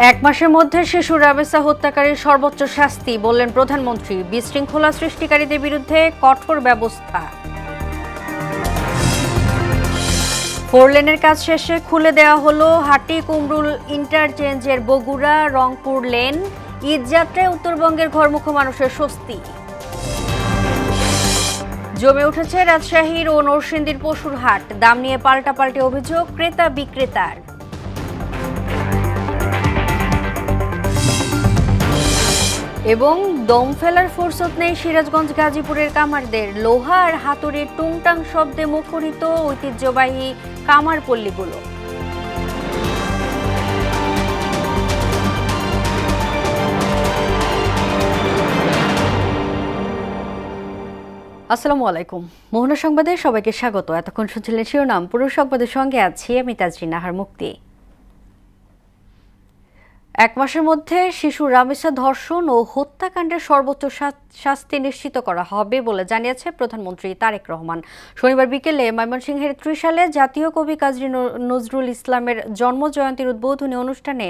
এক মাসের মধ্যে শিশু রামেসা হত্যাকারীর সর্বোচ্চ শাস্তি, বললেন প্রধানমন্ত্রী। বিশৃঙ্খলা সৃষ্টিকারীদের বিরুদ্ধে কঠোর ব্যবস্থা। 4 লেনের কাজ শেষে খুলে দেওয়া হলো হাটি কুমরুল ইন্টারচেঞ্জের বগুড়া রংপুর লেন। ঈদযাত্রায় উত্তরবঙ্গের ঘরমুখো মানুষের স্বস্তি। জমে উঠেছে রাজশাহীর ও নরসিংদীর পশুর হাট। দাম নিয়ে পাল্টাপাল্টি অভিযোগ ক্রেতা বিক্রেতার। এবং দম ফেলার ফুরসত নেই সিরাজগঞ্জ গাজীপুরের কামারদের। লোহা আর হাতুড়ির টুংটাং শব্দে মুখরিত ঐতিহ্যবাহী কামার পল্লীগুলো। আসসালামু আলাইকুম। মোহনা সংবাদে সবাইকে স্বাগত। এতক্ষণ শুনছিলেন শিরোনাম। পুরো সংবাদের সঙ্গে আছি আমি তাজরিন নাহার মুক্তি। এক মাসের মধ্যে শিশু রামেসা ধর্ষণ ও হত্যাকাণ্ডের সর্বোচ্চ শাস্তি নিশ্চিত করা হবে বলে জানিয়েছে প্রধানমন্ত্রী তারেক রহমান। শনিবার বিকেলে ময়মনসিংহের ত্রিশালে জাতীয় কবি কাজী নজরুল ইসলামের জন্মজয়ন্তীর উদ্বোধনী অনুষ্ঠানে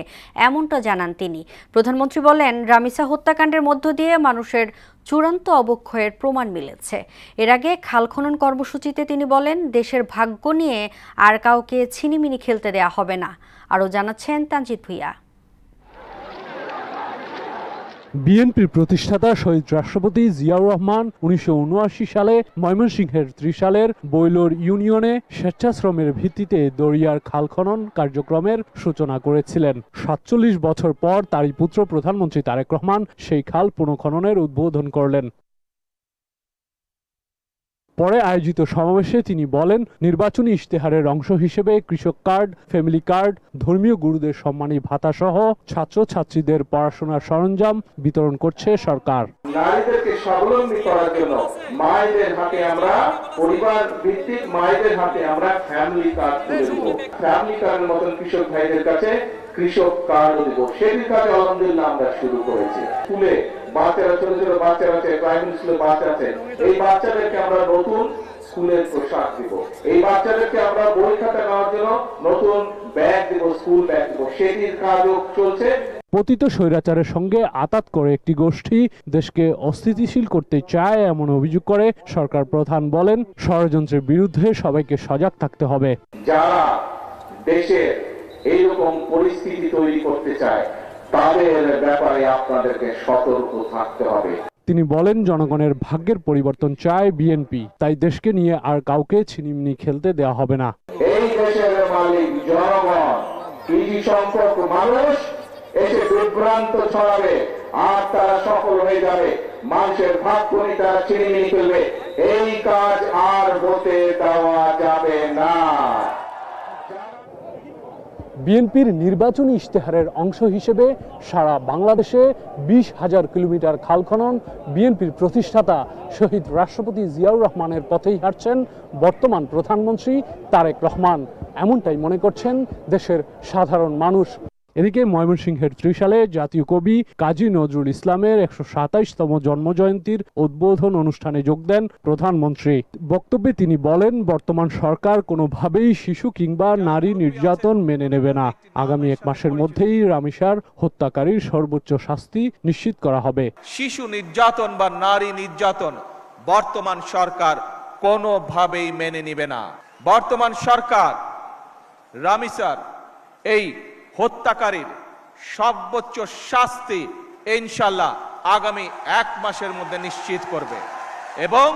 এমনটা জানান তিনি। প্রধানমন্ত্রী বলেন, রামেসা হত্যাকাণ্ডের মধ্য দিয়ে মানুষের চূড়ান্ত অবক্ষয়ের প্রমাণ মিলেছে। এর আগে খাল খনন কর্মসূচিতে তিনি বলেন, দেশের ভাগ্য নিয়ে আর কাউকে ছিনিমিনি খেলতে দেয়া হবে না। আরও জানাচ্ছেন তানজিদ ভুইয়া। বিএনপির প্রতিষ্ঠাতা শহীদ রাষ্ট্রপতি জিয়াউর রহমান 1979 সালে ময়মনসিংহের ত্রিশালের বৈলোর ইউনিয়নে স্বেচ্ছাশ্রমের ভিত্তিতে দরিয়ার খাল খনন কার্যক্রমের সূচনা করেছিলেন। 47 বছর পর তারই পুত্র প্রধানমন্ত্রী তারেক রহমান সেই খাল পুনঃখননের উদ্বোধন করলেন। পরে আয়োজিত সমাবেশে তিনি বলেন, নির্বাচনী ইশতেহারের অংশ হিসেবে কৃষক কার্ড, ফ্যামিলি কার্ড, ধর্মীয় গুরুদের সম্মানী ভাতা সহ ছাত্রছাত্রীদের পড়াশোনার সরঞ্জাম বিতরণ করছে সরকার। নারীদেরকে স্বাবলম্বী করার জন্য মায়েদের হাতে আমরা পরিবার ভিত্তিক মায়েদের হাতে আমরা ফ্যামিলি কার্ড তুলে দেব। ফ্যামিলি কার্ডের মতন কৃষক ভাইদের কাছে কৃষক কার্ডও দেব। সেটির কাজে আলহামদুলিল্লাহ আমরা শুরু করেছি। স্কুলে বাচ্চারা, ছোট ছোট বাচ্চারা আছে, প্রাইমারি স্কুলে বাচ্চা আছে, এই বাচ্চাদেরকে আমরা নতুন স্কুলের পোশাক দিব। এই বাচ্চাদেরকে আমরা বই খাতা নেওয়ার জন্য নতুন ব্যাগ দিব, স্কুল ব্যাগ দিব। সেটির কাজও চলছে। পতিত স্বৈরাচারের সঙ্গে আতাত করে একটি গোষ্ঠী দেশকে অস্থিতিশীল করতে চায় এমন অভিযোগ করে সরকার প্রধান বলেন, ষড়যন্ত্রের বিরুদ্ধে সবাইকে সজাগ থাকতে হবে। যারা দেশে এইরকম পরিস্থিতি তৈরি করতে চায় তাদের ব্যাপারে আপনাদেরকে সতর্ক থাকতে হবে। তিনি বলেন, জনগণের ভাগ্যের পরিবর্তন চায় বিএনপি, তাই দেশকে নিয়ে আর কাউকে ছিনিমিনি খেলতে দেওয়া হবে না। এই দেশের মালিক জনগণ। কিছু সংখ্যক মানুষ এসে বিভ্রান্ত ছড়াবে আর তারা সফল হয়ে যাবে। মানুষের ভাগ্য নিয়ে তারা ছিনিমিনি খেলবে। এই কাজ আর হতে দেওয়া যাবে না। বিএনপির নির্বাচনী ইশতেহারের অংশ হিসেবে সারা বাংলাদেশে 20,000 কিলোমিটার খাল খনন। বিএনপির প্রতিষ্ঠাতা শহীদ রাষ্ট্রপতি জিয়াউর রহমানের পথেই হাঁটছেন বর্তমান প্রধানমন্ত্রী তারেক রহমান, এমনটাই মনে করছেন দেশের সাধারণ মানুষ। এদিকে ময়মনসিংহের ত্রিশালে জাতীয় কবি কাজী নজরুল ইসলামের 127তম জন্মজয়ন্তীর উদ্বোধন অনুষ্ঠানে যোগ দেন প্রধানমন্ত্রী। বক্তব্যে তিনি বলেন, বর্তমান সরকার কোনোভাবেই শিশু কিংবা নারী নির্যাতন মেনে নেবে না। আগামী 1 মাসের মধ্যেই রামেসার হত্যাকারীর সর্বোচ্চ শাস্তি নিশ্চিত করা হবে। শিশু নির্যাতন বা নারী নির্যাতন বর্তমান সরকার কোনোভাবেই মেনে নেবে না। বর্তমান সরকার রামেসার এই হত্যাকারীর সর্বোচ্চ শাস্তি ইনশাআল্লাহ আগামী 1 মাসের মধ্যে নিশ্চিত করবে এবং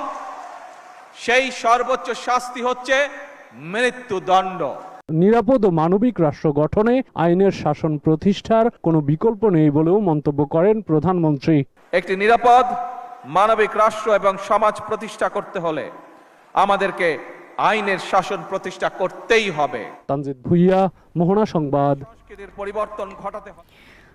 সেই সর্বোচ্চ শাস্তি হচ্ছে মৃত্যুদণ্ড। নিরাপদ ও মানবিক রাষ্ট্র গঠনে আইনের শাসন প্রতিষ্ঠার কোনো বিকল্প নেই বলেও মন্তব্য করেন প্রধানমন্ত্রী। একটি নিরাপদ মানবিক রাষ্ট্র এবং সমাজ প্রতিষ্ঠা করতে হলে আমাদেরকে আইনের শাসন প্রতিষ্ঠা করতেই হবে। তানজিদ ভুইয়া, মোহনা সংবাদ। পরিবর্তন ঘটাতে হবে।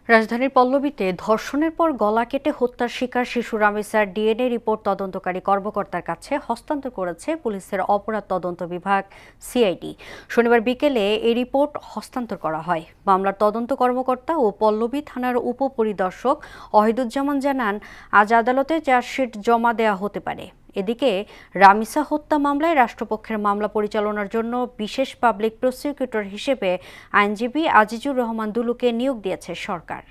রাজধানীর পল্লবীতে ধর্ষণের পর গলা কেটে হত্যার শিকার শিশু রামেসার ডিএনএ রিপোর্ট তদন্তকারী কর্মকর্তার কাছে হস্তান্তর করেছে পুলিশের অপরাধ তদন্ত বিভাগ সিআইডি। শনিবার বিকেলে এই রিপোর্ট হস্তান্তর করা হয়। মামলার তদন্ত কর্মকর্তা ও পল্লবী থানার উপপরিদর্শক অহিদুজ্জামান জানান, আজ আদালতে চার্জশিট জমা দেওয়া হতে পারে। এদিকে রামিসা হত্যা মামলায় রাষ্ট্রপক্ষের মামলা পরিচালনার জন্য বিশেষ পাবলিক প্রসিকিউটর হিসেবে আইনজীবী আজিজুর রহমান দুলুকে নিয়োগ দিয়েছে সরকার।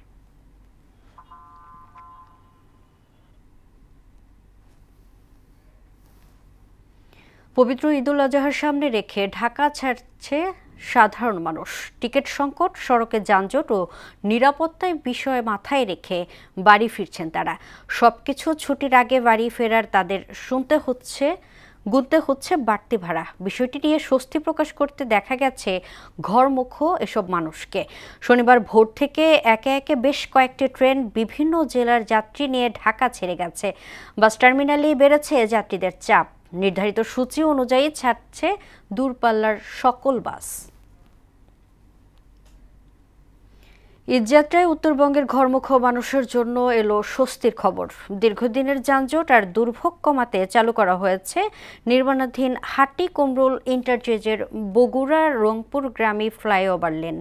পবিত্র ঈদুল আজহার সামনে রেখে ঢাকা ছাড়ছে সাধারণ মানুষ। টিকিট সংকট, সড়কে যানজট ও নিরাপত্তার বিষয় মাথায় রেখে বাড়ি ফিরছেন তারা। সবকিছু ছুটির আগে বাড়ি ফেরার তাদের গুনতে হচ্ছে বাড়তি ভাড়া। বিষয়টি নিয়ে স্বস্তি প্রকাশ করতে দেখা গেছে ঘরমুখো এসব মানুষকে। শনিবার ভোর থেকে একে একে বেশ কয়েকটি ট্রেন বিভিন্ন জেলার যাত্রী নিয়ে ঢাকা ছেড়ে গেছে। বাস টার্মিনালেই বেড়েছে যাত্রীদের চাপ। নির্ধারিত সূচি অনুযায়ী ছাড়ছে দূরপাল্লার সকল বাস। ঈদযাত্রায় উত্তরবঙ্গের ঘরমুখো মানুষের জন্য এলো স্বস্তির খবর। দীর্ঘদিনের যানজট আর দুর্ভোগ কমাতে চালু করা হয়েছে নির্মাণাধীন হাটি কুমরুল ইন্টারচেঞ্জের বগুড়া রংপুর গ্রামী ফ্লাইওভার লেন।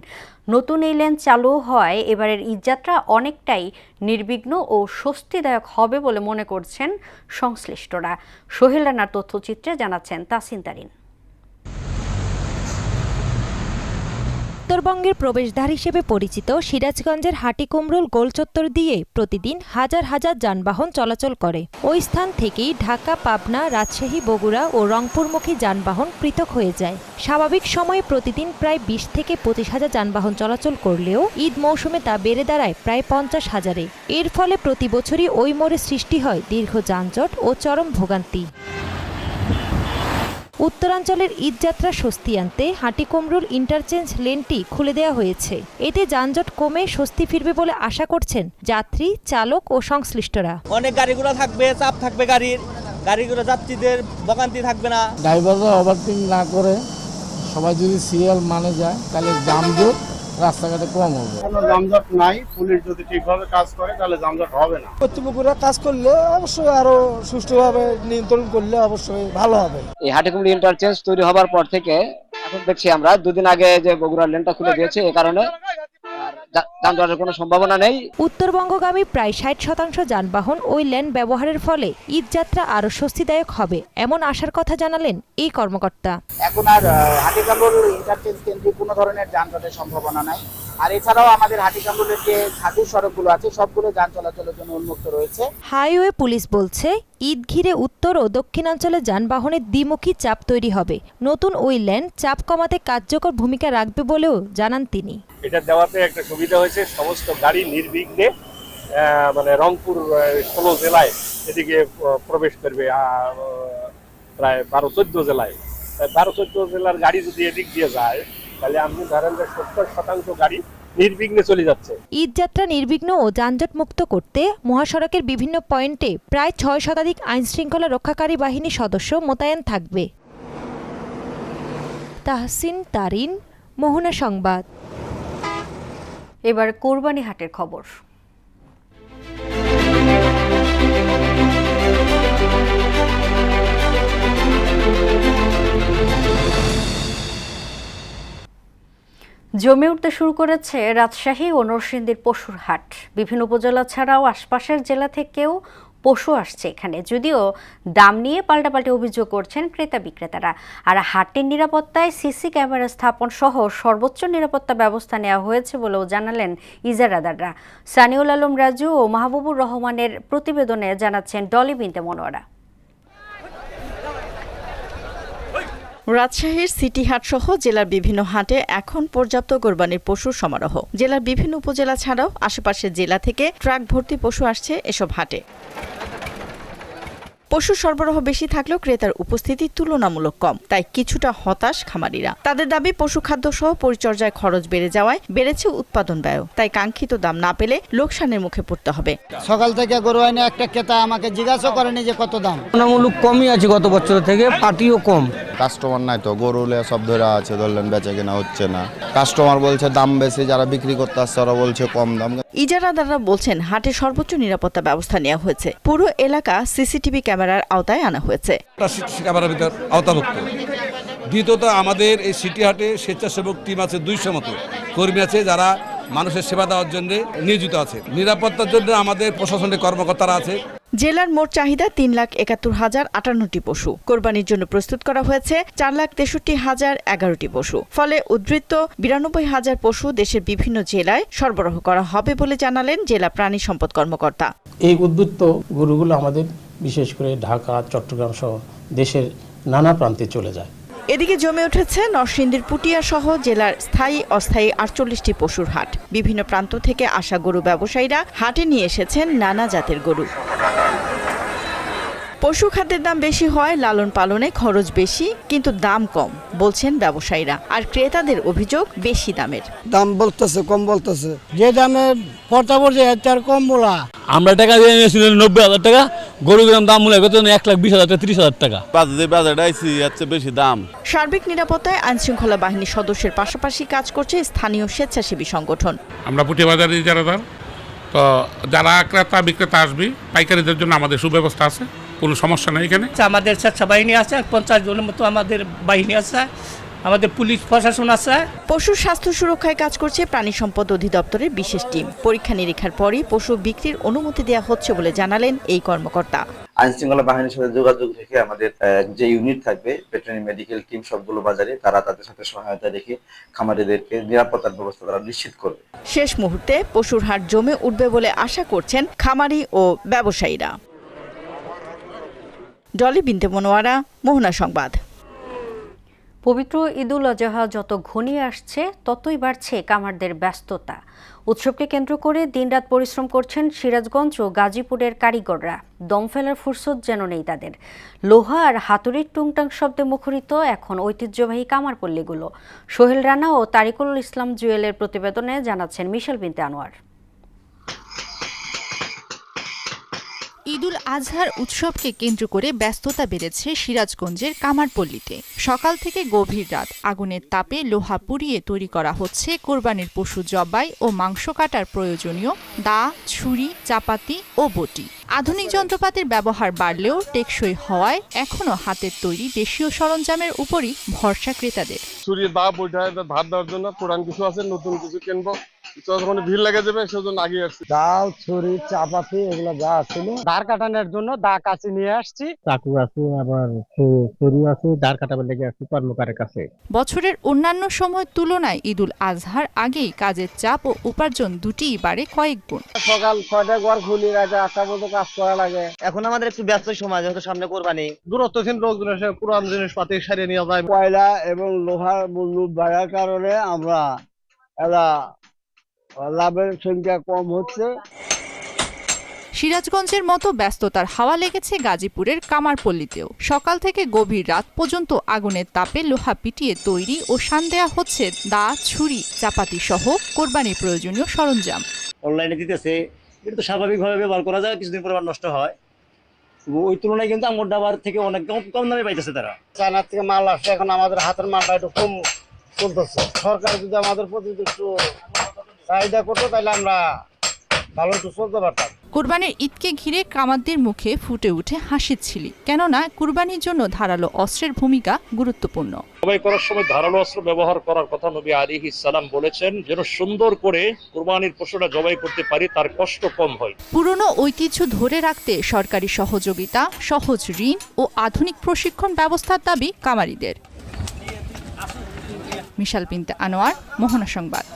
নতুন এই লেন চালু হয় এবারের ঈদযাত্রা অনেকটাই নির্বিঘ্ন ও স্বস্তিদায়ক হবে বলে মনে করছেন সংশ্লিষ্টরা। সোহেল রানার তথ্যচিত্রে জানাচ্ছেন তাসিন তারিন। উত্তরবঙ্গের প্রবেশদ্বার হিসেবে পরিচিত সিরাজগঞ্জের হাটিকুমরুল গোলচত্বর দিয়ে প্রতিদিন হাজার হাজার যানবাহন চলাচল করে। ওই স্থান থেকেই ঢাকা, পাবনা, রাজশাহী, বগুড়া ও রংপুরমুখী যানবাহন পৃথক হয়ে যায়। স্বাভাবিক সময়ে প্রতিদিন প্রায় ২০ থেকে ২৫ হাজার যানবাহন চলাচল করলেও ঈদ মৌসুমে তা বেড়ে দাঁড়ায় প্রায় ৫০ হাজারে। এর ফলে প্রতি বছরই ওই মোড়ে সৃষ্টি হয় দীর্ঘ যানজট ও চরম ভোগান্তি। উত্তরাঞ্চলের ঈদযাত্রা স্বস্তি আনতে হাটিকুমরুল ইন্টারচেঞ্জ লেনটি খুলে দেওয়া হয়েছে। এতে যানজট কমে স্বস্তি ফিরবে বলে আশা করছেন যাত্রী, চালক ও সংশ্লিষ্টরা। অনেক গাড়িগুলো থাকবে, চাপ থাকবে গাড়িগুলো যাত্রীদের ভোগান্তি থাকবে না। ড্রাইভাররা ওভারটেক না করে সবাই যদি সিরিয়াল মানে যায় তাহলে যানজট রাস্তাঘাটে কম হবে। কোনো যানজট নাই, পুলিশ যদি ঠিকভাবে কাজ করে তাহলে যানজট হবে না। কর্তৃপক্ষরা কাজ করলে অবশ্যই আরো সুষ্ঠুভাবে নিয়ন্ত্রণ করলে অবশ্যই ভালো হবে। এই হাটিকুমরুল ইন্টারচেঞ্জ তৈরি হবার পর থেকে এখন দেখছি আমরা দুদিন আগে যে বগুড়ার লেনটা খুলে দিয়েছে, এ কারণে যানজটের কোনো সম্ভাবনা নেই। উত্তরবঙ্গগামী প্রায় ৬০% যানবাহন ওই লেন ব্যবহারের ফলে ঈদযাত্রা আরো স্বস্তিদায়ক হবে এমন আশার কথা জানালেন এই কর্মকর্তা। এখন আর হাটিকুমরুল ইন্টারচেঞ্জ কেন্দ্রিক কোনো ধরনের যানজটের সম্ভাবনা নাই। আর এছাড়াও আমাদের হাটিকুমরুলের যে খাদি সড়কগুলো আছে সবগুলো যান চলাচলের জন্য উন্মুক্ত রয়েছে। হাইওয়ে পুলিশ বলছে ঈদ ঘিরে উত্তর ও দক্ষিণাঞ্চলে যানবাহনের দ্বিমুখী চাপ তৈরি হবে। নতুন ওই লেন চাপ কমাতে কার্যকর ভূমিকা রাখবে বলেও জানান তিনি। এটা দেওয়াতে একটা সুবিধা হয়েছে, সমস্ত গাড়ি নির্বিঘ্নে রংপুর 16 জেলায় এদিকে প্রবেশ করবে। প্রায় 12-14 জেলায় 12-14 জেলার গাড়ি যদি এদিক দিয়ে যায় তাহলে আপনি ধরেন যে 70% গাড়ি নির্বিঘ্নে চলে যাচ্ছে। ঈদযাত্রা নির্বিঘ্ন ও যানজট মুক্ত করতে মহাসড়কের বিভিন্ন পয়েন্টে প্রায় ৬ শতাধিক আইন শৃঙ্খলা রক্ষাকারী বাহিনীর সদস্য মোতায়েন থাকবে। তাহসিন তারিন, মোহনা সংবাদ। এবার কোরবানি হাটের খবর। জমে উঠতে শুরু করেছে রাজশাহী ও নরসিংদীর পশুর হাট। বিভিন্ন উপজেলা ছাড়াও আশপাশের জেলা থেকেও পশু আসছে এখানে, যদিও দাম নিয়ে পাল্টাপাল্টি অভিযোগ করছেন ক্রেতা বিক্রেতারা। আর হাটের নিরাপত্তায় সিসি ক্যামেরা স্থাপন সহ সর্বোচ্চ নিরাপত্তা ব্যবস্থা নেওয়া হয়েছে বলেও জানালেন ইজারাদাররা। সানিউল আলম রাজু ও মাহবুবুর রহমানের প্রতিবেদনে জানাচ্ছেন ডলি বিনতে মনোয়ারা। রাজশাহীর সিটি হাট সহ জেলার বিভিন্ন হাটে এখন পর্যাপ্ত কোরবানির পশুর সমারোহ। জেলার বিভিন্ন উপজেলা ছাড়াও আশেপাশের জেলা থেকে ট্রাক ভর্তি পশু আসছে এসব হাটে। পশু সরবরাহ বেশি থাকলেও ক্রেতার উপস্থিতি তুলনামূলক কম, তাই কিছুটা হতাশ খামারিরা। তাদের দাবি পশু খাদ্য সহ পরিচর্যায় খরচ বেড়ে যাওয়ায় বেড়েছে উৎপাদন ব্যয়, তাই কাঙ্ক্ষিত দাম না পেলে লোকসানের মুখে পড়তে হবে। সকাল থেকে গরু আইনে একটা ক্রেতা আমাকে জিজ্ঞাসা করেনি যে কত দাম। তুলনামূলক কমই আছে গত বছর থেকে, পাটিও কম। কাস্টমার নাই তো, গরু সব ধরে আছে, ধরলেন বেচা কেনা হচ্ছে না। কাস্টমার বলছে দাম বেশি, যারা বিক্রি করতে আসছে ওরা বলছে কম দাম। ইজারাদাররা বলছেন হাটে সর্বোচ্চ নিরাপত্তা ব্যবস্থা নেওয়া হয়েছে। পুরো এলাকা সিসিটিভি ক্যামেরার আওতায় আনা হয়েছে। ক্যামেরার ভিতর আওতাভুক্ত। দ্বিতীয়ত আমাদের এই সিটি হাটে স্বেচ্ছাসেবক টিম আছে 200 মতো কর্মী আছে, যারা মানুষের সেবা দেওয়ার জন্য নিয়োজিত আছে। নিরাপত্তার জন্য আমাদের প্রশাসনিক কর্মকর্তারা আছে। জেলার মোট চাহিদা 3,71,058টি পশু। কোরবানির জন্য প্রস্তুত করা হয়েছে 4,63,011টি পশু। ফলে উদ্বৃত্ত 92,000 পশু দেশের বিভিন্ন জেলায় সরবরাহ করা হবে বলে জানালেন জেলা প্রাণী সম্পদ কর্মকর্তা। এই উদ্বৃত্ত গরুগুলো আমাদের বিশেষ করে ঢাকা, চট্টগ্রাম সহ দেশের নানা প্রান্তে চলে যায়। এদিকে জমে উঠেছে নরসিংদীর পুটিয়া সহ জেলার স্থায়ী অস্থায়ী 48টি পশুর হাট। বিভিন্ন প্রান্ত থেকে আসা গরু ব্যবসায়ীরা হাটে নিয়ে এসেছেন নানা জাতের গরু। পশু খাদ্যের দাম বেশি হয়, লালন পালনে খরচ বেশি, কিন্তু দাম কম বলছেন ব্যবসায়ীরা। আর ক্রেতাদের অভিযোগ বেশি দামের। দাম বলতেছে, কম বলতেছে। যে দামে পড়তে পড়ছে এর কম বলা। আমরা টাকা দিয়ে নিয়েছিলাম 90,000 টাকা, গরুগুলোর দাম মূল্য কত 1,20,000 টাকা 30,000 টাকা। বেশি দাম। সার্বিক নিরাপত্তায় আইনশৃঙ্খলা বাহিনীর সদস্যের পাশাপাশি কাজ করছে স্থানীয় স্বেচ্ছাসেবী সংগঠন। আমরা পুটিয়া বাজারে যারা তো যারা ক্রেতা বিক্রেতা আসবে পাইকারিদের জন্য আমাদের সুব্যবস্থা আছে, কোনো সমস্যা নেই এখানে। আমাদের স্বেচ্ছা বাহিনী আছে, 50 জনের মতো আমাদের বাহিনী আছে, আমাদের পুলিশ প্রশাসন আছে। পশুর স্বাস্থ্য সুরক্ষায় কাজ করছে প্রাণী সম্পদ অধিদপ্তরের বিশেষ টিম। পরীক্ষা নিরীক্ষার পরই পশু বিক্রির অনুমতি দেওয়া হচ্ছে বলে জানালেন এই কর্মকর্তা। আইনশৃঙ্খলা বাহিনীর সাথে যোগাযোগ রেখে আমাদের যে ইউনিট থাকবে, ভেটেরিনারি মেডিকেল টিম সবগুলো বাজারে, তারা তাদের সাথে সহায়তা রেখে খামারিদেরকে নিরাপত্তার ব্যবস্থা তারা নিশ্চিত করবে। শেষ মুহূর্তে পশুর হাট জমে উঠবে বলে আশা করছেন খামারি ও ব্যবসায়ীরা। ডলি বিনতে মনোয়ারা, মোহনা সংবাদ। পবিত্র ঈদুল আজহা যত ঘনিয়ে আসছে ততই বাড়ছে কামারদের ব্যস্ততা। উৎসবকে কেন্দ্র করে দিনরাত পরিশ্রম করছেন সিরাজগঞ্জ ও গাজীপুরের কারিগররা। দম ফেলার ফুরসত যেন নেই তাদের। লোহা আর হাতুড়ির টুংটাং শব্দে মুখরিত এখন ঐতিহ্যবাহী কামারপল্লীগুলো। সোহেল রানা ও তারিকুল ইসলাম জুয়েলের প্রতিবেদনে জানাচ্ছেন মিশেল বিনতে আনোয়ার। ঈদুল আজহার উৎসবকে কেন্দ্র করে ব্যস্ততা বেড়েছে সিরাজগঞ্জের কামারপল্লীতে। সকাল থেকে গভীর রাত আগুনের তাপে লোহা পুড়িয়ে তৈরি করা হচ্ছে কোরবানির পশু জবাই ও মাংস কাটার প্রয়োজনীয় দা, ছুরি, চাপাতি ও বটি। আধুনিক যন্ত্রপাতির ব্যবহার বাড়লেও টেকসই হওয়ায় এখনো হাতের তৈরি দেশীয় সরঞ্জামের উপরই ভরসা ক্রেতাদের। ছুরি দা বইটা ধার দেওয়ার জন্য পুরান কিছু আছে, নতুন কিছু কিনবো, যখন ভিড় লেগে যাবে সেজন্য আগে আসছি। ডাল, ছুরি, চাপাতি এগুলো যা ছিল ধার কাটানোর জন্য দা কাছে নিয়ে আসছি। চাকু আছে, আবার ছুরি আছে, ধার কাটাবার লেগে আসছি কর্মকারের কাছে। বছরের অন্যান্য সময়ের তুলনায় ঈদুল আজহার আগেই কাজের চাপ ও উপার্জন দুটিই বাড়ে কয়েক গুণ। সকাল 6টায় ঘর খুলি, রাতে 8টা পর্যন্ত কাজ করা লাগে। এখন আমাদের একটু ব্যস্ত সময়, যেহেতু সামনে কোরবানি। দূরত্ব থেকে লোকজন এসে পুরান জিনিসপাতি সারিয়ে নিয়ে যায়। কয়লা এবং লোহার মূল্য বাড়ার কারণে আমরা লাভের সংখ্যা কম হচ্ছে। সিরাজগঞ্জের মতো ব্যস্ততার হাওয়া লেগেছে গাজীপুরের কামারপল্লীতেও। সকাল থেকে গভীর রাত পর্যন্ত আগুনের তাপে লোহা পিটিয়ে তৈরি ও শান দেয়া হচ্ছে দা, ছুরি, চাপাতি সহ কোরবানির প্রয়োজনীয় সরঞ্জাম। অনলাইনে দিতেছে, এটা তো স্বাভাবিকভাবে ব্যবহার করা যায়, কিছুদিন পর নষ্ট হয়। ওই তুলনায় কিন্তু আঙুর ডাবার থেকে অনেক কম দামে পাইতেছে তারা। চায়নার থেকে মাল আসছে, এখন আমাদের হাতের মালটা একটু কম চলতেছে। সরকার যদি আমাদের প্রতি একটু চাহিদা করতো তাহলে আমরা ভালো একটু চলতে পারতাম। কুরবানির ঈদকে ঘিরে কামারদের মুখে ফুটে উঠে হাসির ছিলি, কেননা কুরবানির জন্য ধারালো অস্ত্রের ভূমিকা গুরুত্বপূর্ণ। জবাই করার সময় ধারালো অস্ত্র ব্যবহার করার কথা নবী আলাইহিস সালাম বলেছেন, যেন সুন্দর করে কুরবানির পশুটা জবাই করতে পারি, তার কষ্ট কম হয়। পুরনো ঐতিহ্য ধরে রাখতে সরকারি সহযোগিতা, সহজ ঋণ ও আধুনিক প্রশিক্ষণ ব্যবস্থার দাবি কামারিদের। মিশাল বিনতে আনোয়ার, মোহনা সংবাদ।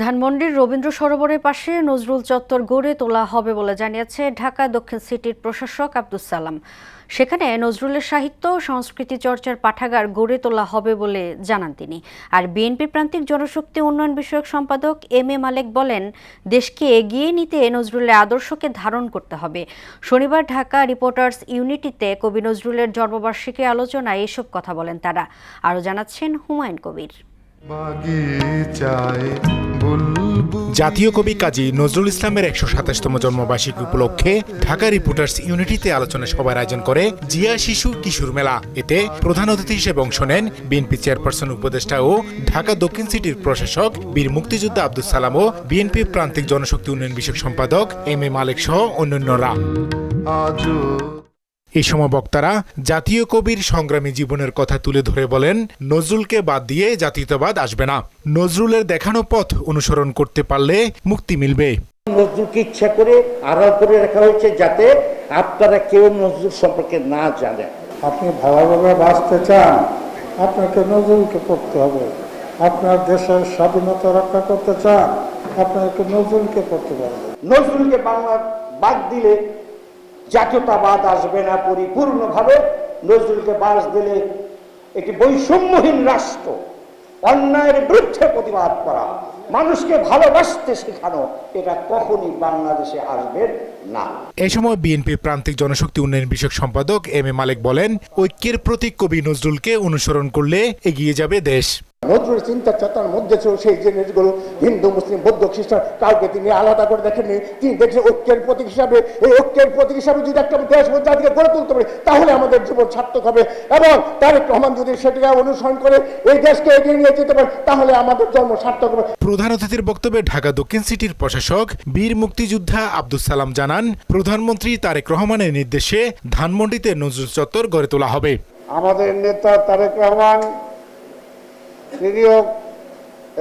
ধানমন্ডির রবীন্দ্র সরোবরের পাশে নজরুল চত্বর গড়ে তোলা হবে বলে জানিয়েছে ঢাকা দক্ষিণ সিটির প্রশাসক আব্দুস সালাম। সেখানে নজরুলের সাহিত্য সংস্কৃতি চর্চার পাঠাগার গড়ে তোলা হবে বলে জানান তিনি। আর বিএনপির প্রান্তিক জনশক্তি উন্নয়ন বিষয়ক সম্পাদক এম এ মালেক বলেন, দেশকে এগিয়ে নিতে নজরুলের আদর্শকে ধারণ করতে হবে। শনিবার ঢাকা রিপোর্টার্স ইউনিটিতে কবি নজরুলের জন্মবার্ষিকী আলোচনায় এসব কথা বলেন তারা। আরও জানাচ্ছেন হুমায়ুন কবির। জাতীয় কবি কাজী নজরুল ইসলামের 127তম জন্মবার্ষিকী উপলক্ষে ঢাকা রিপোর্টার্স ইউনিটিতে আলোচনা সভার আয়োজন করে জিয়া শিশু কিশোর মেলা। এতে প্রধান অতিথি হিসেবে অংশ নেন বিএনপি চেয়ারপারসন উপদেষ্টা ও ঢাকা দক্ষিণ সিটির প্রশাসক বীর মুক্তিযোদ্ধা আব্দুস সালাম ও বিএনপি প্রান্তিক জনশক্তি উন্নয়ন বিষয়ক সম্পাদক এম এ মালেক সহ অন্যান্যরা। এই সময় বক্তারা জাতীয় কবির সংগ্রামী জীবনের কথা তুলে ধরে বলেন, নজরুলকে বাদ দিয়ে জাতীয়তাবাদ আসবে না। নজরুলের দেখানো পথ অনুসরণ করতে পারলে মুক্তি মিলবে। নজরুলকে ইচ্ছা করে আড়াল করে রাখা হয়েছে যাতে আপনারা কেউ নজরুল সম্পর্কে না জানেন। আপনি ভালোভাবে বাঁচতে চান, আপনাকে নজরুলকে পড়তে হবে। আপনার দেশের স্বাধীনতা রক্ষা করতে চান, আপনাকে নজরুলকে পড়তে পারবে। নজরুলকে বাংলা বাদ দিলে জাতীয়তাবাদ আসবে না পরিপূর্ণভাবে। নজরুলকে বাদ দিলে একটি বৈষম্যহীন রাষ্ট্র, অন্যায়ের বিরুদ্ধে প্রতিবাদ করা, মানুষকে ভালোবাসতে শেখানো, এটা কখনই বাংলাদেশে আসবে না। এ সময় বিএনপির প্রান্তিক জনশক্তি উন্নয়ন বিষয়ক সম্পাদক এম এ মালিক বলেন, ঐক্যের প্রতীক কবি নজরুলকে অনুসরণ করলে এগিয়ে যাবে দেশ। নজরুল চিন্তা চেতনার মধ্যে ছিল সেই জিনিসগুলো, হিন্দু মুসলিম বৌদ্ধ খ্রিস্টান কাউকে তিনি আলাদা করে দেখেননি। তিনি দেখছেন ঐক্যের প্রতীক হিসাবে। এই ঐক্যের প্রতীক হিসাবে যদি একটা দেশ ও জাতিকে গড়ে তুলতে পারে তাহলে আমাদের জীবন সার্থক হবে, এবং তারেক রহমান যদি সেটাকে অনুসরণ করে এই দেশকে এগিয়ে নিয়ে যেতে পারে তাহলে আমাদের জন্ম সার্থক হবে। প্রধান অতিথির বক্তব্যে ঢাকা দক্ষিণ সিটির প্রশাসক বীর মুক্তিযোদ্ধা আব্দুস সালাম জানান, প্রধানমন্ত্রী তারেক রহমানের নির্দেশে ধানমন্ডিতে নজরুল চত্বর গড়ে তোলা হবে। আমাদের নেতা তারেক রহমান তিনিও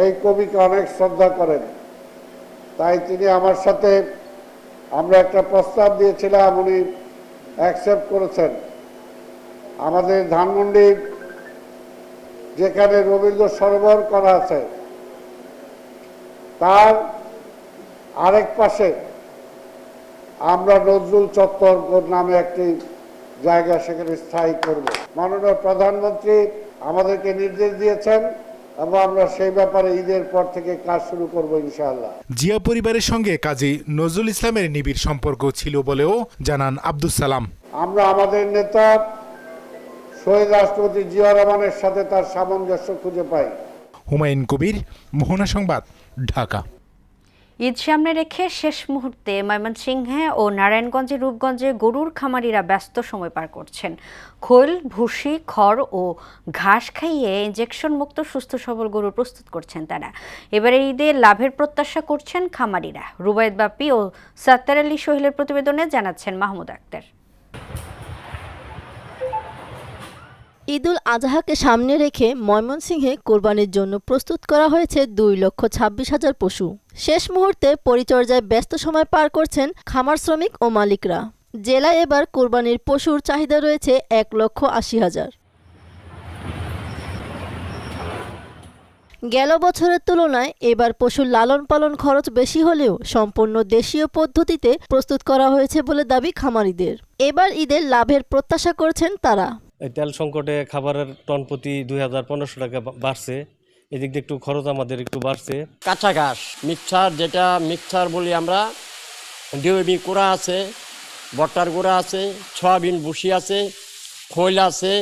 এই কবিকে অনেক শ্রদ্ধা করেন, তাই তিনি আমার সাথে আমরা একটা প্রস্তাব দিয়েছিলাম, উনি অ্যাকসেপ্ট করেছেন। আমাদের ধানমন্ডি যেখানে রবীন্দ্র সরোবর করা আছে তার আরেক পাশে আমরা নজরুল চত্বর নামে একটি জায়গা সেখানে স্থায়ী করব। মাননীয় প্রধানমন্ত্রী আমাদেরকে নির্দেশ দিয়েছেন এবং আমরা সেই ব্যাপারে ঈদের পর থেকে কাজ শুরু করব ইনশাআল্লাহ। জিয়া পরিবারের সঙ্গে কাজী নজরুল ইসলামের নিবিড় সম্পর্ক ছিল বলেও জানান আব্দুস সালাম। আমরা আমাদের নেতা শহীদ রাষ্ট্রপতি জিয়া রহমানের সাথে তার সামঞ্জস্য খুঁজে পাই। হুমায়ুন কবির, মোহনা সংবাদ, ঢাকা। ঈদ সামনে রেখে শেষ মুহূর্তে ময়মনসিংহে ও নারায়ণগঞ্জে রূপগঞ্জে গরুর খামারিরা ব্যস্ত সময় পার করছেন। খোল, ভুসি, খড় ও ঘাস খাইয়ে ইনজেকশন মুক্ত সুস্থ সবল গরু প্রস্তুত করছেন তারা। এবারে ঈদে লাভের প্রত্যাশা করছেন খামারিরা। রুবায়েত বাপি ও সাত্তার আলী সোহেলের প্রতিবেদনে জানাচ্ছেন মাহমুদ আক্তার। ঈদুল আজহাকে সামনে রেখে ময়মনসিংহে কোরবানির জন্য প্রস্তুত করা হয়েছে 2,26,000 পশু। শেষ মুহূর্তে পরিচর্যায় ব্যস্ত সময় পার করছেন খামার শ্রমিক ও মালিকরা। জেলায় এবার কোরবানির পশুর চাহিদা রয়েছে 1,80,000। গেল বছরের তুলনায় এবার পশুর লালন পালন খরচ বেশি হলেও সম্পূর্ণ দেশীয় পদ্ধতিতে প্রস্তুত করা হয়েছে বলে দাবি খামারিদের। এবার ঈদের লাভের প্রত্যাশা করছেন তারা। তেল সংকটে খাবারের টন প্রতি 2,500 টাকা বাড়ছে, এদিক দিয়ে একটু খরচ আমাদের একটু বাড়ছে। কাঁচা ঘাস মিক্সার, যেটা মিক্সার বলি আমরা, ডিওবি কুড়া আছে, বট্টার গুঁড়া আছে, সয়াবিন ভুসি আছে, খৈল আছে।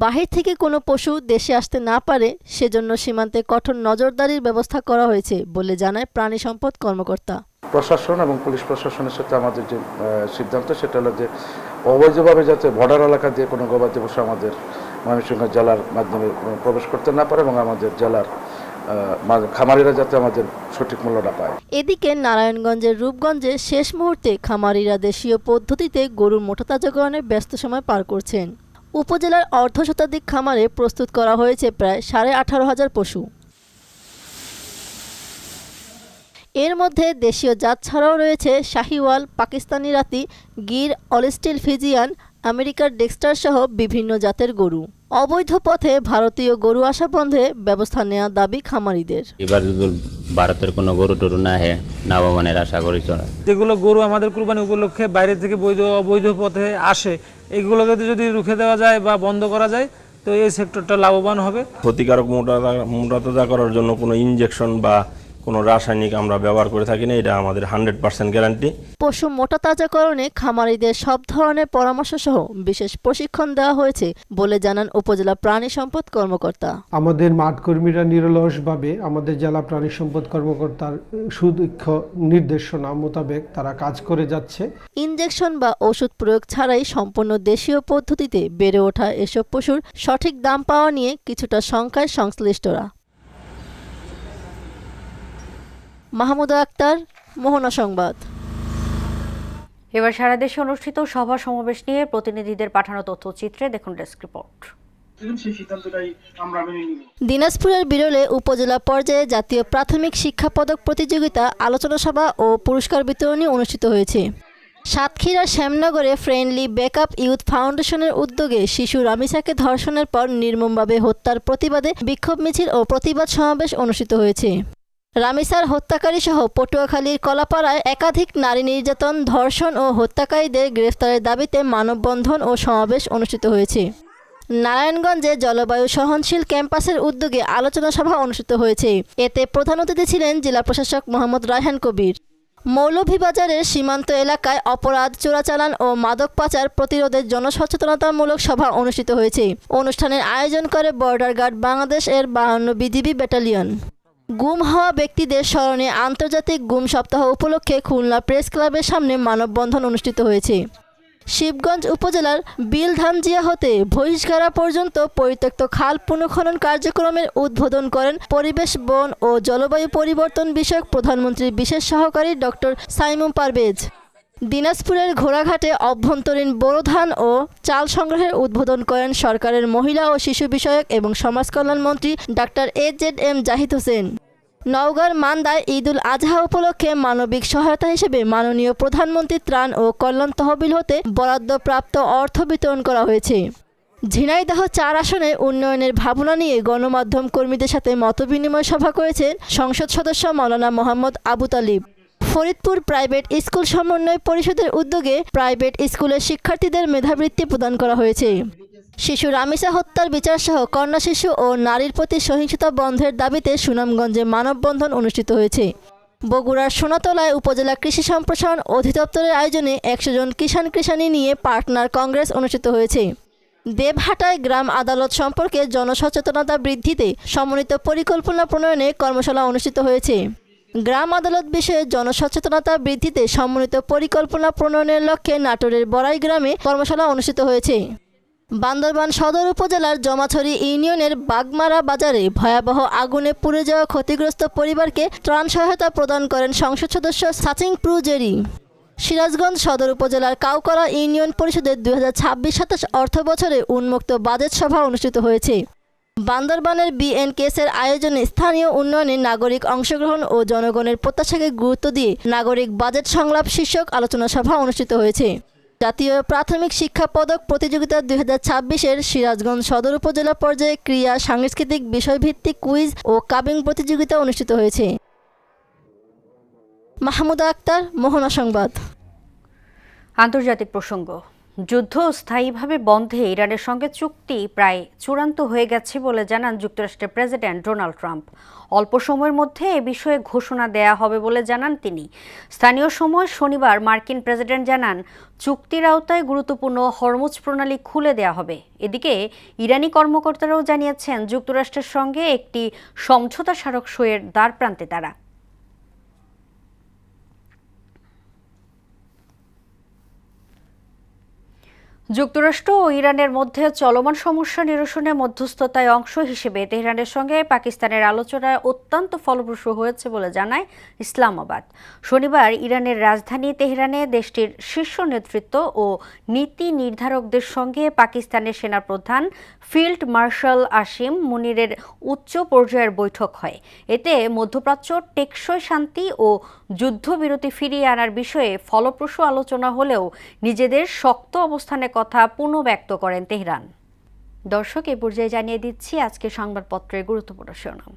বাহির থেকে কোনো পশু দেশে আসতে না পারে সেজন্য সীমান্তে কঠোর নজরদারির ব্যবস্থা করা হয়েছে বলে জানায় প্রাণী সম্পদ কর্মকর্তা। প্রশাসন এবং পুলিশ প্রশাসনের সাথে আমাদের যে সিদ্ধান্ত সেটা হলো যে অবৈধভাবে যাতে বর্ডার এলাকা দিয়ে কোনো গবাদি পশু আমাদের ময়মনসিংহ জেলার মাধ্যমে প্রবেশ করতে না পারে এবং আমাদের জেলার খামারিরা যাতে আমাদের সঠিক মূল্যটা পায়। এদিকে নারায়ণগঞ্জের রূপগঞ্জে শেষ মুহূর্তে খামারিরা দেশীয় পদ্ধতিতে গরুর মোটাতাজাকরণে ব্যস্ত সময় পার করছেন। উপজেলার অর্ধশতাধিক খামারে প্রস্তুত করা হয়েছে প্রায় 18,500 পশু। এর মধ্যে দেশীয় জাত ছাড়াও রয়েছে শাহিওয়াল, পাকিস্তানি রাতি, গির, অলস্টিল ফিজিয়ান, আমেরিকার ডেক্সটার সহ বিভিন্ন জাতের গরু। অবৈধ পথে ভারতীয় গরু আসা বন্ধে ব্যবস্থা নেওয়া দাবি খামারিদের। এবার যদি ভারতের কোনো গরু টরু না হয় লাভবানের আশা করি চলে। যেগুলো গরু আমাদের কুরবানি উপলক্ষে বাইরে থেকে অবৈধ পথে আসে, এগুলোকে যদি রুখে দেওয়া যায় বা বন্ধ করা যায় তো এই সেক্টরটা লাভবান হবে। ক্ষতিকারক মোটাতাজা করার জন্য কোনো ইনজেকশন বা কোনো রাসায়নিক আমরা ব্যবহার করে থাকি না, এটা আমাদের 100% গ্যারান্টি। পশু মোটাতাজাকরণে খামারিদের সব ধরনের পরামর্শ সহ বিশেষ প্রশিক্ষণ দেওয়া হয়েছে বলে জানান উপজেলা প্রাণী সম্পদ কর্মকর্তা। আমাদের মাঠ কর্মীরা নিরলসভাবে আমাদের জেলা প্রাণী সম্পদ কর্মকর্তার সুদক্ষ নির্দেশনা মোতাবেক তারা কাজ করে যাচ্ছে। ইনজেকশন বা ওষুধ প্রয়োগ ছাড়াই সম্পূর্ণ দেশীয় পদ্ধতিতে বেড়ে ওঠা এসব পশুর সঠিক দাম পাওয়া নিয়ে কিছুটা শঙ্কায় সংশ্লিষ্টরা। মাহমুদ আক্তার, মোহনা সংবাদ। এবার সারা দেশে অনুষ্ঠিত সভা সমাবেশ নিয়ে প্রতিনিধিদের পাঠানো তথ্যচিত্রে দেখুন ডেস্ক রিপোর্ট। দিনাজপুরের বিরলে উপজেলা পর্যায়ে জাতীয় প্রাথমিক শিক্ষা পদক প্রতিযোগিতা, আলোচনা সভা ও পুরস্কার বিতরণী অনুষ্ঠিত হয়েছে। সাতক্ষীরার শ্যামনগরে ফ্রেন্ডলি ব্যাকআপ ইউথ ফাউন্ডেশনের উদ্যোগে শিশু রামিসাকে ধর্ষণের পর নির্মমভাবে হত্যার প্রতিবাদে বিক্ষোভ মিছিল ও প্রতিবাদ সমাবেশ অনুষ্ঠিত হয়েছে। রামিসার হত্যাকারী সহ পটুয়াখালীর কলাপাড়ায় একাধিক নারী নির্যাতন, ধর্ষণ ও হত্যাকারীদের গ্রেফতারের দাবিতে মানববন্ধন ও সমাবেশ অনুষ্ঠিত হয়েছে। নারায়ণগঞ্জে জলবায়ু সহনশীল ক্যাম্পাসের উদ্যোগে আলোচনা সভা অনুষ্ঠিত হয়েছে। এতে প্রধান অতিথি ছিলেন জেলা প্রশাসক মোহাম্মদ রায়হান কবির। মৌলভীবাজারের সীমান্ত এলাকায় অপরাধ, চোরাচালান ও মাদক পাচার প্রতিরোধের জনসচেতনতামূলক সভা অনুষ্ঠিত হয়েছে। অনুষ্ঠানের আয়োজন করে বর্ডার গার্ড বাংলাদেশ এর 52 বিজিবি ব্যাটালিয়ন। গুম হওয়া ব্যক্তিদের স্মরণে আন্তর্জাতিক গুম সপ্তাহ উপলক্ষে খুলনা প্রেস ক্লাবের সামনে মানববন্ধন অনুষ্ঠিত হয়েছে। শিবগঞ্জ উপজেলার বিলধামজিয়া হতে ভহিষগাড়া পর্যন্ত পরিত্যক্ত খাল পুনঃখনন কার্যক্রমের উদ্বোধন করেন পরিবেশ, বন ও জলবায়ু পরিবর্তন বিষয়ক প্রধানমন্ত্রীর বিশেষ সহকারী ডক্টর সাইমুম পারভেজ। দিনাজপুরের ঘোড়াঘাটে অভ্যন্তরীণ বোরো ধান ও চাল সংগ্রহের উদ্বোধন করেন সরকারের মহিলা ও শিশু বিষয়ক এবং সমাজ কল্যাণ মন্ত্রী ডাক্তার AZM জাহিদ হোসেন। নওগাঁর মান্দায় ঈদুল আজহা উপলক্ষে মানবিক সহায়তা হিসেবে মাননীয় প্রধানমন্ত্রী ত্রাণ ও কল্যাণ তহবিল হতে বরাদ্দপ্রাপ্ত অর্থ বিতরণ করা হয়েছে। ঝিনাইদহ 4 আসনে উন্নয়নের ভাবনা নিয়ে গণমাধ্যম কর্মীদের সাথে মতবিনিময় সভা করেছেন সংসদ সদস্য মাওলানা মোহাম্মদ আবু তালিব। ফরিদপুর প্রাইভেট স্কুল সমন্বয় পরিষদের উদ্যোগে প্রাইভেট স্কুলের শিক্ষার্থীদের মেধাবৃত্তি প্রদান করা হয়েছে। শিশু রামিসা হত্যার বিচারসহ কন্যা শিশু ও নারীর প্রতি সহিংসতা বন্ধের দাবিতে সুনামগঞ্জে মানববন্ধন অনুষ্ঠিত হয়েছে। বগুড়ার সোনাতলায় উপজেলা কৃষি সম্প্রসারণ অধিদপ্তরের আয়োজনে 100 জন কিষাণী নিয়ে পার্টনার কংগ্রেস অনুষ্ঠিত হয়েছে। দেবহাটায় গ্রাম আদালত সম্পর্কে জনসচেতনতা বৃদ্ধিতে সমন্বিত পরিকল্পনা প্রণয়নে কর্মশালা অনুষ্ঠিত হয়েছে। গ্রাম আদালত বিষয়ে জনসচেতনতা বৃদ্ধিতে সমন্বিত পরিকল্পনা প্রণয়নের লক্ষ্যে নাটোরের বড়াই গ্রামে কর্মশালা অনুষ্ঠিত হয়েছে। বান্দরবান সদর উপজেলার জমাছড়ি ইউনিয়নের বাগমারা বাজারে ভয়াবহ আগুনে পুড়ে যাওয়া ক্ষতিগ্রস্ত পরিবারকে ত্রাণ সহায়তা প্রদান করেন সংসদ সদস্য সাচিং প্রুজেরি। সিরাজগঞ্জ সদর উপজেলার কাউকরা ইউনিয়ন পরিষদের 2026-27 অর্থ বছরে উন্মুক্ত বাজেট সভা অনুষ্ঠিত হয়েছে। বান্দরবানের BNKS-এর আয়োজনে স্থানীয় উন্নয়নে নাগরিক অংশগ্রহণ ও জনগণের প্রত্যাশাকে গুরুত্ব দিয়ে নাগরিক বাজেট সংলাপ শীর্ষক আলোচনা সভা অনুষ্ঠিত হয়েছে। জাতীয় প্রাথমিক শিক্ষা পদক প্রতিযোগিতা 2026-এর সিরাজগঞ্জ সদর উপজেলা পর্যায়ে ক্রীড়া, সাংস্কৃতিক বিষয়ভিত্তিক কুইজ ও কাবিং প্রতিযোগিতা অনুষ্ঠিত হয়েছে। মাহমুদা আক্তার, মোহনা সংবাদ। আন্তর্জাতিক প্রসঙ্গ। যুদ্ধ স্থায়ীভাবে বন্ধে ইরানের সঙ্গে চুক্তি প্রায় চূড়ান্ত হয়ে গেছে বলে জানান যুক্তরাষ্ট্রের প্রেসিডেন্ট ডোনাল্ড ট্রাম্প। অল্প সময়ের মধ্যে এ বিষয়ে ঘোষণা দেয়া হবে বলে জানান তিনি। স্থানীয় সময় শনিবার মার্কিন প্রেসিডেন্ট জানান চুক্তির আওতায় গুরুত্বপূর্ণ হরমুজ প্রণালী খুলে দেয়া হবে। এদিকে ইরানি কর্মকর্তারাও জানিয়েছেন যুক্তরাষ্ট্রের সঙ্গে একটি সমঝোতা স্মারক সইয়ের দ্বারপ্রান্তে তারা। যুক্তরাষ্ট্র ও ইরানের মধ্যে চলমান সমস্যা নিরসনে মধ্যস্থতায় অংশ হিসেবে তেহরানের সঙ্গে পাকিস্তানের আলোচনায় অত্যন্ত ফলপ্রসূ হয়েছে বলে জানায় ইসলামাবাদ। শনিবার ইরানের রাজধানী তেহরানে দেশটির শীর্ষ নেতৃত্ব ও নীতি নির্ধারকদের সঙ্গে পাকিস্তানের সেনাপ্রধান ফিল্ড মার্শাল আসিম মুনিরের উচ্চ পর্যায়ের বৈঠক হয়। এতে মধ্যপ্রাচ্য টেকসই শান্তি ও যুদ্ধবিরতি ফিরিয়ে আনার বিষয়ে ফলপ্রসূ আলোচনা হলেও নিজেদের শক্ত অবস্থানের কথা পুনর্ব্যক্ত করেন তেহরান। দর্শক, এই পর্যায়ে জানিয়ে দিচ্ছি আজকে সংবাদপত্রের গুরুত্বপূর্ণ শিরোনাম।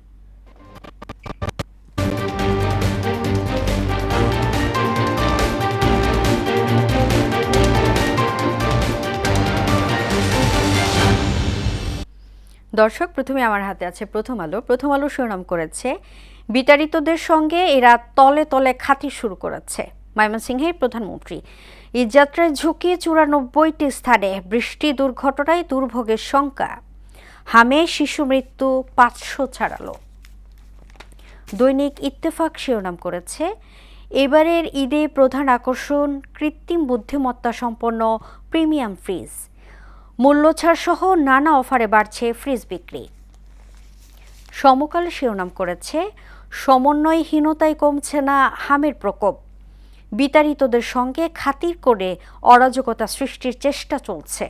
দর্শক, প্রথমে আমার হাতে আছে প্রথম আলো। প্রথম আলো শিরোনাম করেছে, বিতাড়িতদের সঙ্গে এরা তলে তলে খাতির শুরু করেছে। ময়মনসিংহের প্রধানমন্ত্রী। ঈদযাত্রায় ঝুঁকি 94টি স্থানে। বৃষ্টি দুর্ঘটনায় দুর্ভোগের শঙ্কা। হামে শিশু মৃত্যু 500 ছাড়ালো। দৈনিক ইত্তেফাক শিরোনাম করেছে, এবারের ঈদে প্রধান আকর্ষণ কৃত্রিম বুদ্ধিমত্তা সম্পন্ন প্রিমিয়াম ফ্রিজ। মূল্যছাড় সহ নানা অফারে বাড়ছে ফ্রিজ বিক্রি। সমকাল শিরোনাম করেছে, সমন্বয়হীনতায় কমছে না হামের প্রকোপ। বিতাড়িতদের সঙ্গে খাতির করে অরাজকতা সৃষ্টির চেষ্টা চলছে।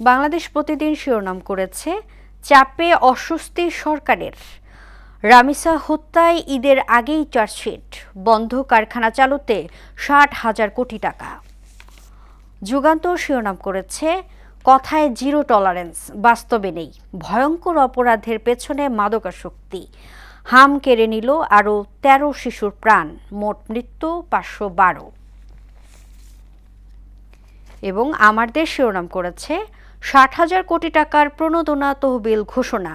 বাংলাদেশ প্রতিদিন শিরোনাম করেছে চাপে অস্বস্তি সরকারের, রামিসা হত্যায় ঈদের আগেই চার্জশিট, বন্ধ কারখানা চালুতে 60,000 কোটি টাকা। যুগান্তর শিরোনাম করেছে কথায় জিরো টলারেন্স, বাস্তবে নেই, ভয়ঙ্কর অপরাধের পেছনে মাদকাসক্তি, হাম কেড়ে নিল আরও 13 শিশুর প্রাণ, মোট মৃত্যু 512। এবং আমার দেশ শিরোনাম করেছে 60,000 কোটি টাকার প্রণোদনা তহবিল ঘোষণা,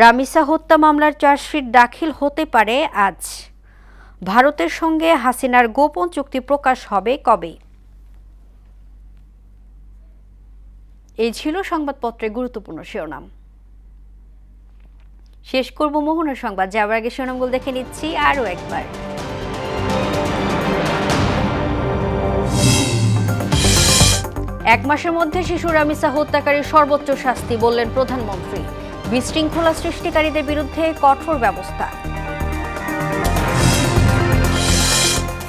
রামিসা হত্যা মামলার চার্জশিট দাখিল হতে পারে আজ, ভারতের সঙ্গে হাসিনার গোপন চুক্তি প্রকাশ হবে কবে। এই ছিল সংবাদপত্রের গুরুত্বপূর্ণ শিরোনাম। শেষ করব মোহনার সংবাদ, যাওয়ার আগে শিরোনামগুলো দেখে নিচ্ছি আরও একবার। এক মাসের মধ্যে শিশু রামিসা হত্যাকারীর সর্বোচ্চ শাস্তি, বললেন প্রধানমন্ত্রী। বিশৃঙ্খলা সৃষ্টিকারীদের বিরুদ্ধে কঠোর ব্যবস্থা।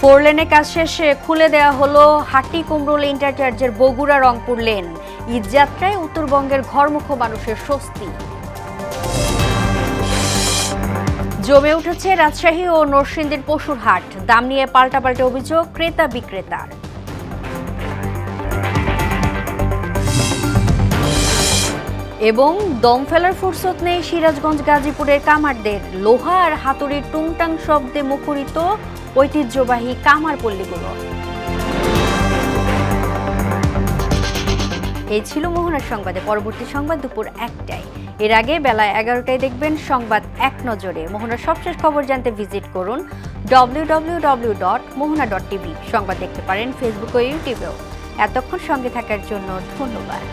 4 লেনে কাজ শেষে খুলে দেওয়া হলো হাটি-কুমরুল ইন্টারচার্জের বগুড়া রংপুর লেন। ঈদযাত্রায় উত্তরবঙ্গের ঘরমুখ মানুষের স্বস্তি। জমে উঠেছে রাজশাহী ও নরসিংদীর পশুর হাট, দাম নিয়ে পাল্টাপাল্টি অভিযোগ ক্রেতা বিক্রেতার। এবং দম ফেলার ফুরসত নেই সিরাজগঞ্জ গাজীপুরের কামারদের, লোহা আর হাতুড়ির টুংটাং শব্দে মুখরিত ঐতিহ্যবাহী কামার পল্লীগুলো। এই ছিল মোহনার সংবাদে। পরবর্তী সংবাদ দুপুর 1টায়। এর আগে বেলা 11টায় দেখবেন সংবাদ এক নজরে। মোহনার সবশেষ খবর জানতে ভিজিট করুন www.mohana.tv। সংবাদ দেখতে পারেন ফেসবুক ও ইউটিউবেও। এতক্ষণ সঙ্গে থাকার জন্য ধন্যবাদ।